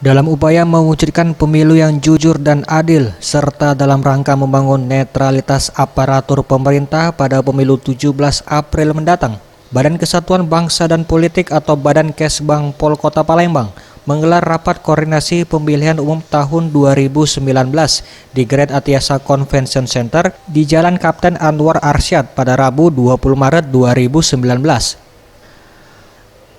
Dalam upaya mewujudkan pemilu yang jujur dan adil, serta dalam rangka membangun netralitas aparatur pemerintah pada pemilu 17 April mendatang, Badan Kesatuan Bangsa dan Politik atau Badan Kesbang Pol Kota Palembang menggelar rapat koordinasi pemilihan umum tahun 2019 di Grand Atiasa Convention Center di Jalan Kapten Anwar Arsyad pada Rabu 20 Maret 2019.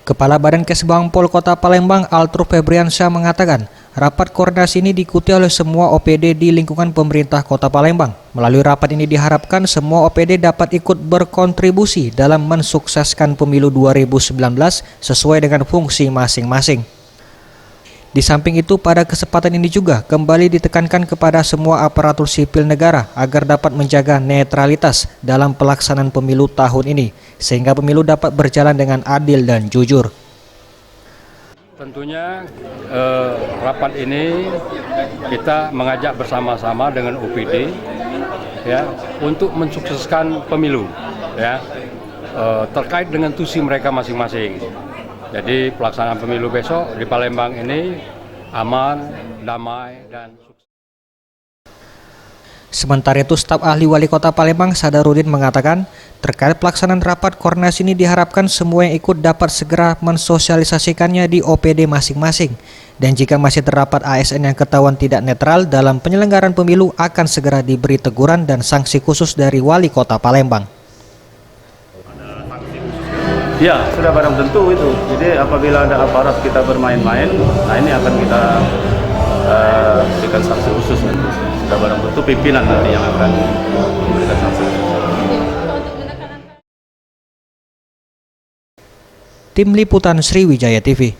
Kepala Badan Kesbang Pol Kota Palembang Altruf Febriansyah mengatakan, rapat koordinasi ini diikuti oleh semua OPD di lingkungan pemerintah Kota Palembang. Melalui rapat ini diharapkan semua OPD dapat ikut berkontribusi dalam mensukseskan pemilu 2019 sesuai dengan fungsi masing-masing. Di samping itu, pada kesempatan ini juga kembali ditekankan kepada semua aparatur sipil negara agar dapat menjaga netralitas dalam pelaksanaan pemilu tahun ini, sehingga pemilu dapat berjalan dengan adil dan jujur. Tentunya rapat ini kita mengajak bersama-sama dengan OPD ya untuk mensukseskan pemilu ya terkait dengan tusi mereka masing-masing. Jadi pelaksanaan pemilu besok di Palembang ini aman, damai, dan sukses. Sementara itu, staf ahli Wali Kota Palembang Sadarudin mengatakan, terkait pelaksanaan rapat koordinasi ini diharapkan semua yang ikut dapat segera mensosialisasikannya di OPD masing-masing. Dan jika masih terdapat ASN yang ketahuan tidak netral dalam penyelenggaraan pemilu akan segera diberi teguran dan sanksi khusus dari Wali Kota Palembang. Ya, sudah barang tentu itu. Jadi apabila ada aparat kita bermain-main, nah ini akan kita berikan sanksi khusus nanti. Sudah barang tentu pimpinan nanti yang akan memberikan sanksi khusus. Tim Liputan Sriwijaya TV.